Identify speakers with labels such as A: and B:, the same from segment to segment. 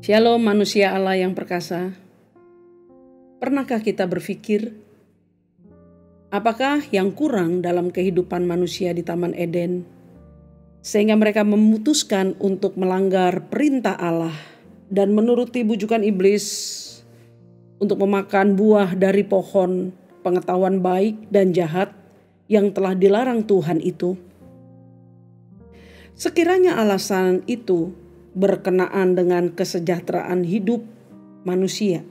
A: Shalom manusia Allah yang perkasa. Pernahkah kita berpikir, apakah yang kurang dalam kehidupan manusia di Taman Eden, sehingga mereka memutuskan untuk melanggar perintah Allah dan menuruti bujukan iblis untuk memakan buah dari pohon pengetahuan baik dan jahat yang telah dilarang Tuhan itu? Sekiranya alasan itu berkenaan dengan kesejahteraan hidup manusia,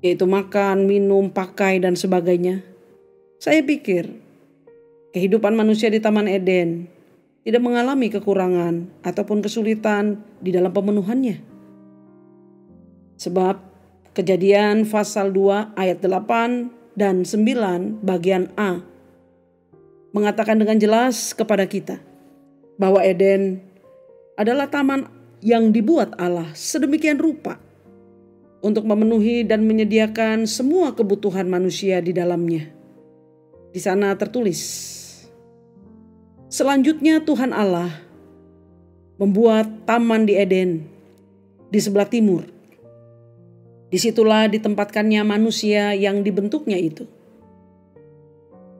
A: yaitu makan, minum, pakai, dan sebagainya, saya pikir kehidupan manusia di Taman Eden tidak mengalami kekurangan ataupun kesulitan di dalam pemenuhannya. Sebab Kejadian pasal 2 ayat 8 dan 9 bagian A mengatakan dengan jelas kepada kita bahwa Eden adalah taman yang dibuat Allah sedemikian rupa untuk memenuhi dan menyediakan semua kebutuhan manusia di dalamnya. Di sana tertulis, selanjutnya Tuhan Allah membuat taman di Eden di sebelah timur. Disitulah ditempatkannya manusia yang dibentuknya itu.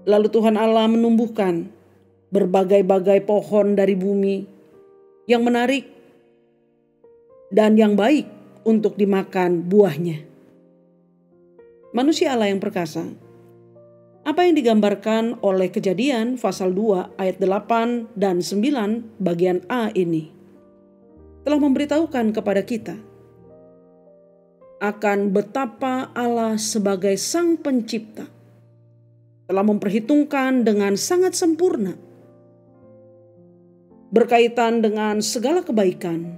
A: Lalu Tuhan Allah menumbuhkan berbagai-bagai pohon dari bumi yang menarik dan yang baik untuk dimakan buahnya. Manusia Allah yang perkasa, apa yang digambarkan oleh Kejadian pasal 2 ayat 8 dan 9 bagian A ini telah memberitahukan kepada kita akan betapa Allah sebagai Sang Pencipta telah memperhitungkan dengan sangat sempurna berkaitan dengan segala kebaikan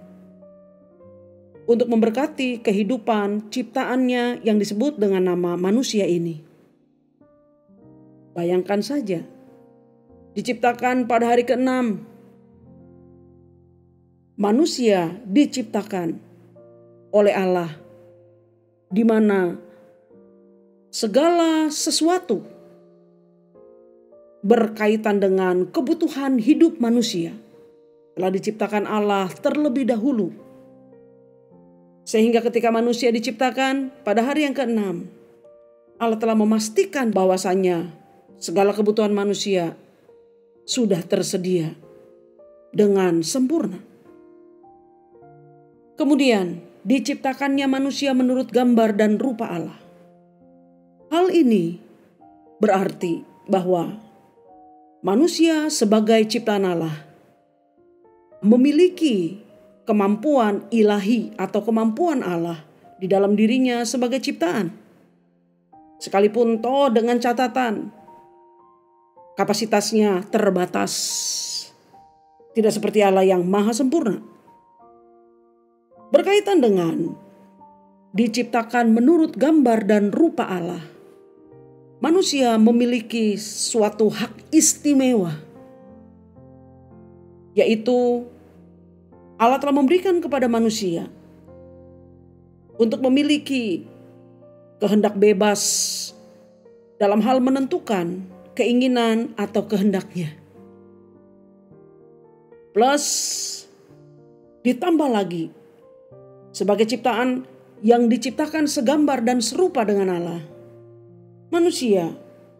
A: untuk memberkati kehidupan ciptaannya yang disebut dengan nama manusia ini. Bayangkan saja, diciptakan pada hari ke-6, manusia diciptakan oleh Allah, di mana segala sesuatu berkaitan dengan kebutuhan hidup manusia telah diciptakan Allah terlebih dahulu. Sehingga ketika manusia diciptakan pada hari yang ke-6, Allah telah memastikan bahwasanya segala kebutuhan manusia sudah tersedia dengan sempurna. Kemudian diciptakannya manusia menurut gambar dan rupa Allah. Hal ini berarti bahwa manusia sebagai ciptaan Allah memiliki kemampuan ilahi atau kemampuan Allah di dalam dirinya sebagai ciptaan. Sekalipun toh dengan catatan kapasitasnya terbatas, tidak seperti Allah yang maha sempurna. Berkaitan dengan diciptakan menurut gambar dan rupa Allah, manusia memiliki suatu hak istimewa, yaitu Allah telah memberikan kepada manusia untuk memiliki kehendak bebas dalam hal menentukan keinginan atau kehendaknya. Plus ditambah lagi sebagai ciptaan yang diciptakan segambar dan serupa dengan Allah, manusia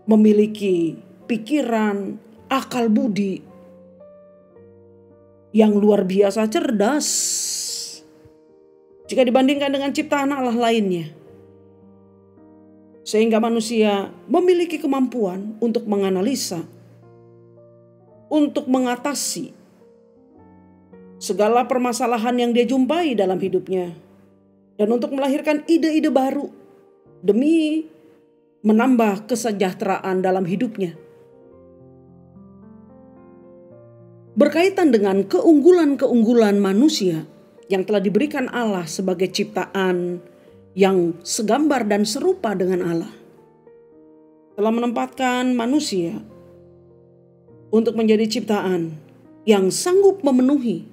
A: memiliki pikiran, akal budi yang luar biasa cerdas jika dibandingkan dengan ciptaan Allah lainnya. Sehingga manusia memiliki kemampuan untuk menganalisa, untuk mengatasi segala permasalahan yang dia jumpai dalam hidupnya, dan untuk melahirkan ide-ide baru demi menambah kesejahteraan dalam hidupnya. Berkaitan dengan keunggulan-keunggulan manusia yang telah diberikan Allah sebagai ciptaan yang segambar dan serupa dengan Allah, telah menempatkan manusia untuk menjadi ciptaan yang sanggup memenuhi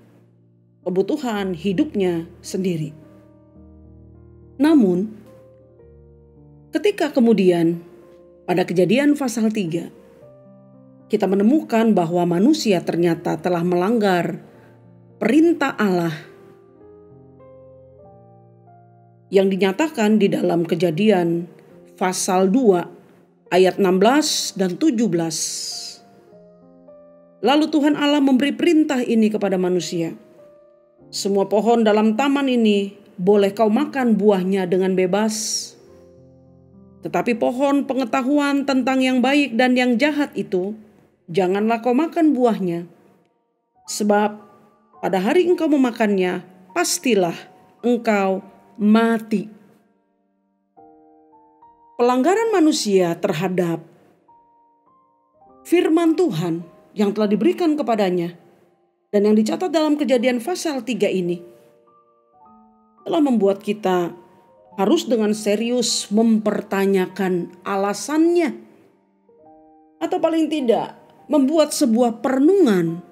A: kebutuhan hidupnya sendiri. Namun, ketika kemudian pada Kejadian pasal 3 kita menemukan bahwa manusia ternyata telah melanggar perintah Allah yang dinyatakan di dalam Kejadian pasal 2 ayat 16 dan 17. Lalu Tuhan Allah memberi perintah ini kepada manusia. Semua pohon dalam taman ini boleh kau makan buahnya dengan bebas. Tetapi pohon pengetahuan tentang yang baik dan yang jahat itu, janganlah kau makan buahnya. Sebab pada hari engkau memakannya, pastilah engkau mati. Pelanggaran manusia terhadap firman Tuhan yang telah diberikan kepadanya dan yang dicatat dalam Kejadian pasal 3 ini telah membuat kita harus dengan serius mempertanyakan alasannya, atau paling tidak membuat sebuah perenungan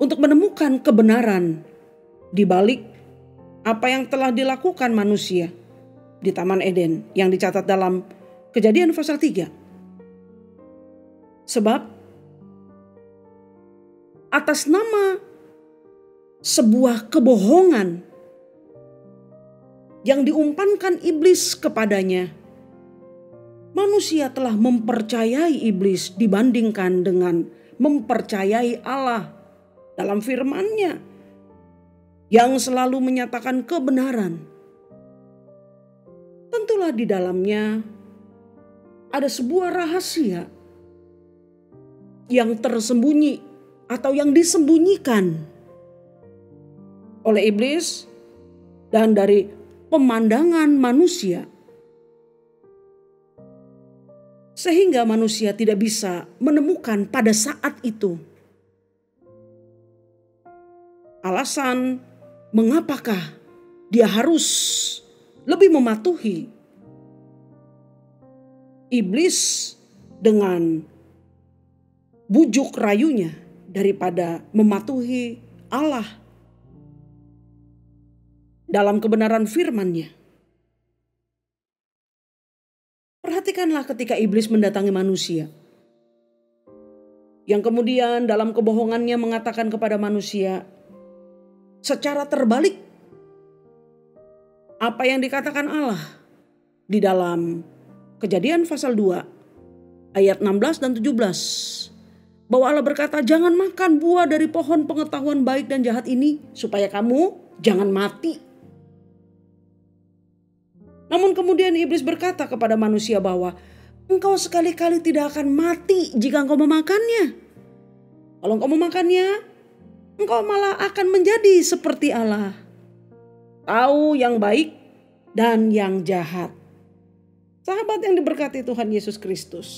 A: untuk menemukan kebenaran di balik apa yang telah dilakukan manusia di Taman Eden yang dicatat dalam Kejadian pasal 3. Sebab atas nama sebuah kebohongan yang diumpankan iblis kepadanya, manusia telah mempercayai iblis dibandingkan dengan mempercayai Allah dalam firman-Nya yang selalu menyatakan kebenaran. Tentulah di dalamnya ada sebuah rahasia yang tersembunyi atau yang disembunyikan oleh iblis dan dari pemandangan manusia, sehingga manusia tidak bisa menemukan pada saat itu alasan mengapakah dia harus lebih mematuhi iblis dengan bujuk rayunya daripada mematuhi Allah dalam kebenaran firman-Nya. Perhatikanlah ketika iblis mendatangi manusia, yang kemudian dalam kebohongannya mengatakan kepada manusia secara terbalik apa yang dikatakan Allah di dalam Kejadian pasal 2 ayat 16 dan 17. Bahwa Allah berkata, jangan makan buah dari pohon pengetahuan baik dan jahat ini supaya kamu jangan mati. Namun kemudian iblis berkata kepada manusia bahwa engkau sekali-kali tidak akan mati jika engkau memakannya. Kalau engkau memakannya, engkau malah akan menjadi seperti Allah, tahu yang baik dan yang jahat. Sahabat yang diberkati Tuhan Yesus Kristus,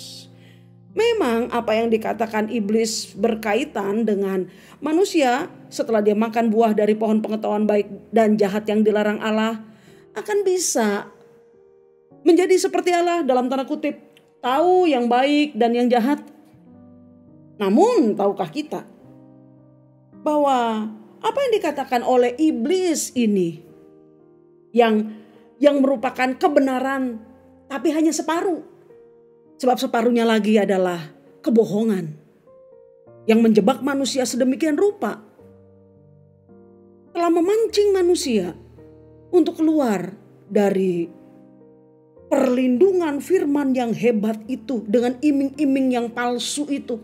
A: memang apa yang dikatakan iblis berkaitan dengan manusia setelah dia makan buah dari pohon pengetahuan baik dan jahat yang dilarang Allah akan bisa menjadi seperti Allah, dalam tanda kutip, tahu yang baik dan yang jahat. Namun tahukah kita bahwa apa yang dikatakan oleh iblis ini yang merupakan kebenaran tapi hanya separuh. Sebab separuhnya lagi adalah kebohongan yang menjebak manusia sedemikian rupa, telah memancing manusia untuk keluar dari perlindungan firman yang hebat itu dengan iming-iming yang palsu itu.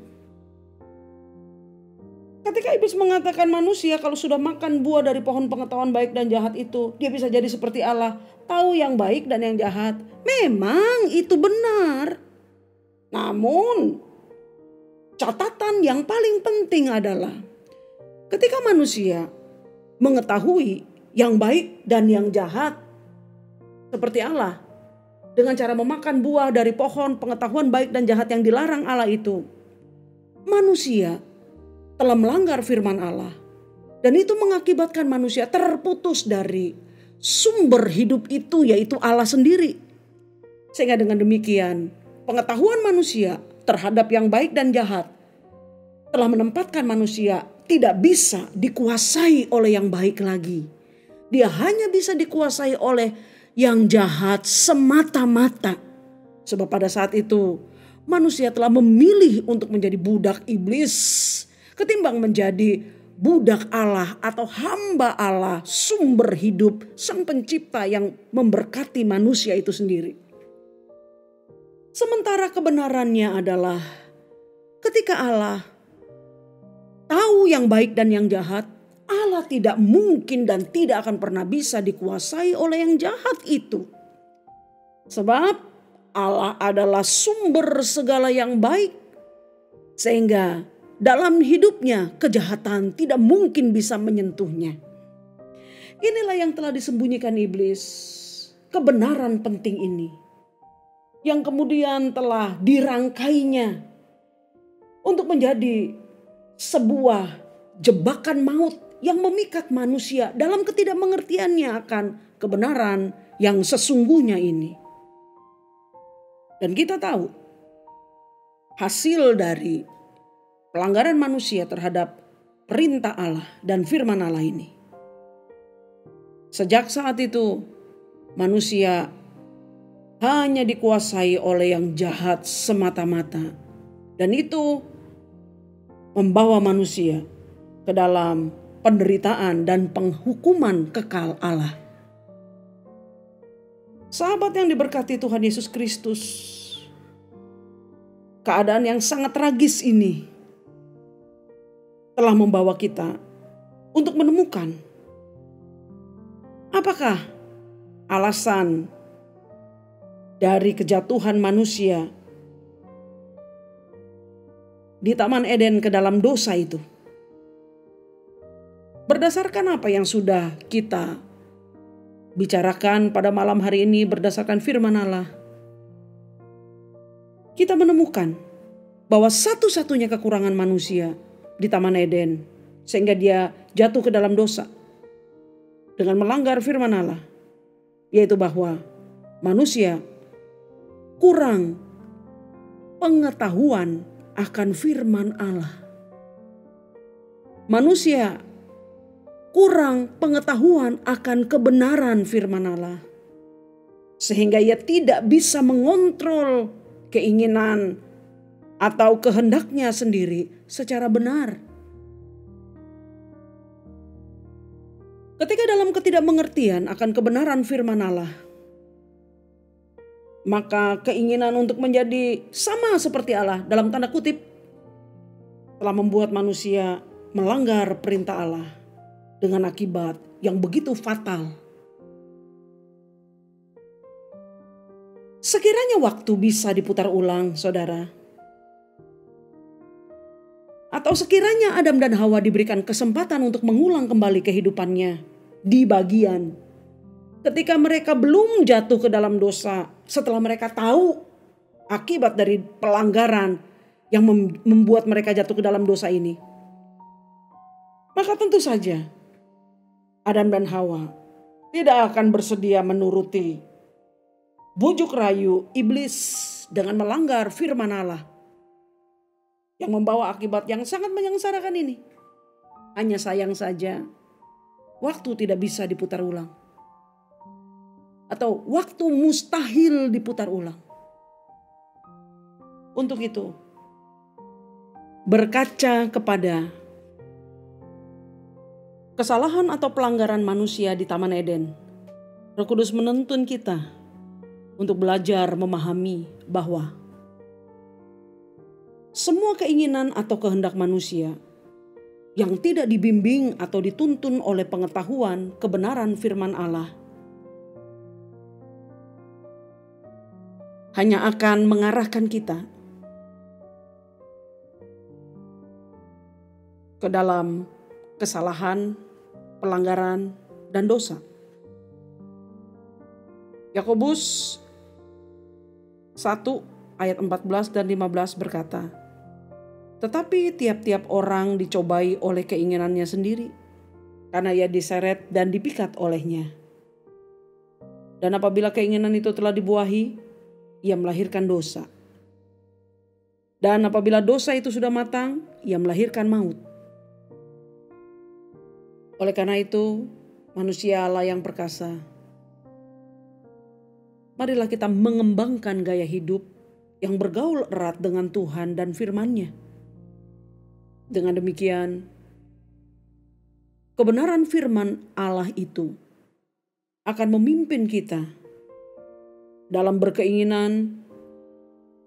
A: Ketika iblis mengatakan manusia kalau sudah makan buah dari pohon pengetahuan baik dan jahat itu, dia bisa jadi seperti Allah, tahu yang baik dan yang jahat. Memang itu benar. Namun catatan yang paling penting adalah ketika manusia mengetahui yang baik dan yang jahat seperti Allah dengan cara memakan buah dari pohon pengetahuan baik dan jahat yang dilarang Allah itu, manusia telah melanggar firman Allah, dan itu mengakibatkan manusia terputus dari sumber hidup itu, yaitu Allah sendiri. Sehingga dengan demikian pengetahuan manusia terhadap yang baik dan jahat telah menempatkan manusia tidak bisa dikuasai oleh yang baik lagi. Dia hanya bisa dikuasai oleh yang jahat semata-mata. Sebab pada saat itu manusia telah memilih untuk menjadi budak iblis ketimbang menjadi budak Allah atau hamba Allah, sumber hidup, sang pencipta yang memberkati manusia itu sendiri. Sementara kebenarannya adalah ketika Allah tahu yang baik dan yang jahat, Allah tidak mungkin dan tidak akan pernah bisa dikuasai oleh yang jahat itu. Sebab Allah adalah sumber segala yang baik, sehingga dalam hidupnya kejahatan tidak mungkin bisa menyentuhnya. Inilah yang telah disembunyikan iblis, kebenaran penting ini, yang kemudian telah dirangkainya untuk menjadi sebuah jebakan maut yang memikat manusia dalam ketidakmengertiannya akan kebenaran yang sesungguhnya ini. Dan kita tahu hasil dari pelanggaran manusia terhadap perintah Allah dan firman Allah ini. Sejak saat itu manusia hanya dikuasai oleh yang jahat semata-mata. Dan itu membawa manusia ke dalam penderitaan dan penghukuman kekal Allah. Sahabat yang diberkati Tuhan Yesus Kristus, keadaan yang sangat tragis ini telah membawa kita untuk menemukan apakah alasan dari kejatuhan manusia di Taman Eden ke dalam dosa itu. Berdasarkan apa yang sudah kita bicarakan pada malam hari ini berdasarkan firman Allah, kita menemukan bahwa satu-satunya kekurangan manusia di Taman Eden sehingga dia jatuh ke dalam dosa dengan melanggar firman Allah, yaitu bahwa manusia kurang pengetahuan akan firman Allah. Manusia kurang pengetahuan akan kebenaran firman Allah, sehingga ia tidak bisa mengontrol keinginan atau kehendaknya sendiri secara benar. Ketika dalam ketidakmengertian akan kebenaran firman Allah, maka keinginan untuk menjadi sama seperti Allah dalam tanda kutip telah membuat manusia melanggar perintah Allah dengan akibat yang begitu fatal. Sekiranya waktu bisa diputar ulang, saudara, atau sekiranya Adam dan Hawa diberikan kesempatan untuk mengulang kembali kehidupannya di bagian ketika mereka belum jatuh ke dalam dosa, setelah mereka tahu akibat dari pelanggaran yang membuat mereka jatuh ke dalam dosa ini, maka tentu saja Adam dan Hawa tidak akan bersedia menuruti bujuk rayu iblis dengan melanggar firman Allah yang membawa akibat yang sangat menyengsarakan ini. Hanya sayang saja waktu tidak bisa diputar ulang, atau waktu mustahil diputar ulang. Untuk itu, berkaca kepada kesalahan atau pelanggaran manusia di Taman Eden, Roh Kudus menuntun kita untuk belajar memahami bahwa semua keinginan atau kehendak manusia yang tidak dibimbing atau dituntun oleh pengetahuan kebenaran firman Allah hanya akan mengarahkan kita ke dalam kesalahan, pelanggaran, dan dosa. Yakobus 1 ayat 14 dan 15 berkata, "Tetapi tiap-tiap orang dicobai oleh keinginannya sendiri, karena ia diseret dan dipikat olehnya. Dan apabila keinginan itu telah dibuahi, ia melahirkan dosa. Dan apabila dosa itu sudah matang, ia melahirkan maut. Oleh karena itu, manusia Allah yang perkasa, marilah kita mengembangkan gaya hidup yang bergaul erat dengan Tuhan dan firman-Nya. Dengan demikian, kebenaran firman Allah itu akan memimpin kita dalam berkeinginan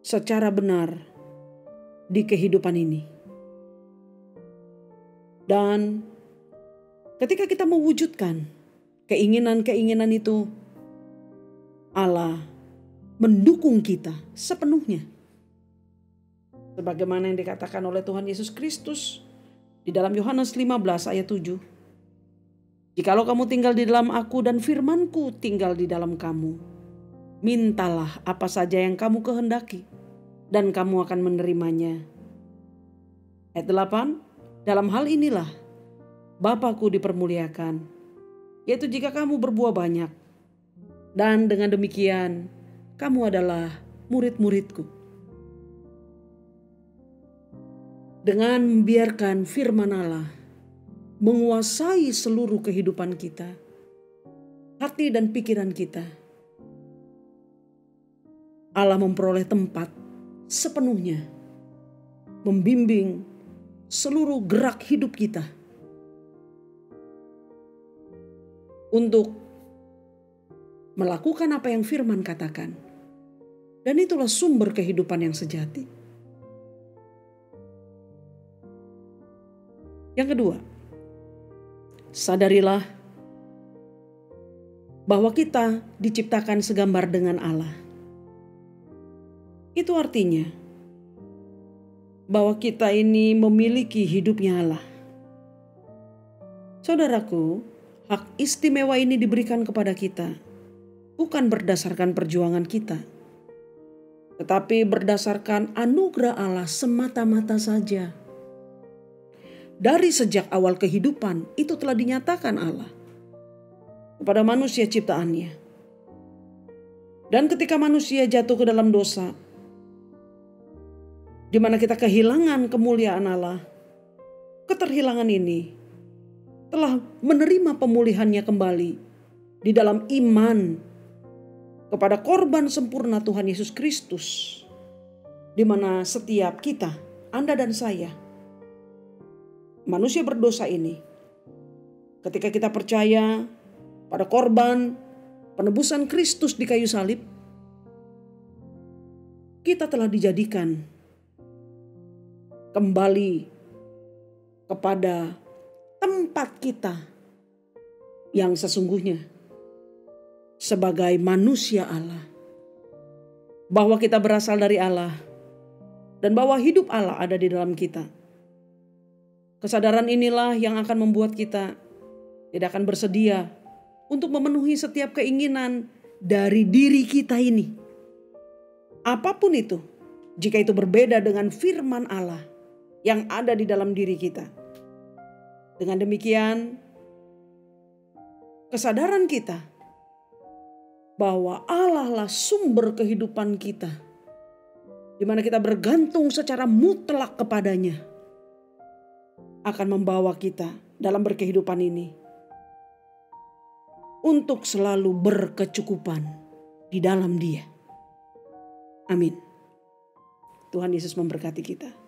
A: secara benar di kehidupan ini. Dan ketika kita mewujudkan keinginan-keinginan itu, Allah mendukung kita sepenuhnya. Sebagaimana yang dikatakan oleh Tuhan Yesus Kristus di dalam Yohanes 15 ayat 7. Jikalau kamu tinggal di dalam aku dan firmanku tinggal di dalam kamu, mintalah apa saja yang kamu kehendaki dan kamu akan menerimanya. Ayat 8, dalam hal inilah Bapa-Ku dipermuliakan, yaitu jika kamu berbuah banyak, dan dengan demikian kamu adalah murid-murid-Ku. Dengan membiarkan firman Allah menguasai seluruh kehidupan kita, hati dan pikiran kita, Allah memperoleh tempat sepenuhnya membimbing seluruh gerak hidup kita untuk melakukan apa yang firman katakan. Dan itulah sumber kehidupan yang sejati. Yang kedua, sadarilah bahwa kita diciptakan segambar dengan Allah. Itu artinya bahwa kita ini memiliki hidupnya Allah. Saudaraku, hak istimewa ini diberikan kepada kita bukan berdasarkan perjuangan kita, tetapi berdasarkan anugerah Allah semata-mata saja. Dari sejak awal kehidupan itu telah dinyatakan Allah kepada manusia ciptaannya. Dan ketika manusia jatuh ke dalam dosa, di mana kita kehilangan kemuliaan Allah, keterhilangan ini telah menerima pemulihannya kembali di dalam iman kepada korban sempurna Tuhan Yesus Kristus, di mana setiap kita, Anda dan saya, manusia berdosa ini, ketika kita percaya pada korban penebusan Kristus di kayu salib, kita telah dijadikan kembali kepada tempat kita yang sesungguhnya sebagai manusia Allah. Bahwa kita berasal dari Allah dan bahwa hidup Allah ada di dalam kita. Kesadaran inilah yang akan membuat kita tidak akan bersedia untuk memenuhi setiap keinginan dari diri kita ini. Apapun itu, jika itu berbeda dengan firman Allah yang ada di dalam diri kita. Dengan demikian, kesadaran kita bahwa Allah lah sumber kehidupan kita, di mana kita bergantung secara mutlak kepadanya, akan membawa kita dalam berkehidupan ini untuk selalu berkecukupan di dalam Dia. Amin. Tuhan Yesus memberkati kita.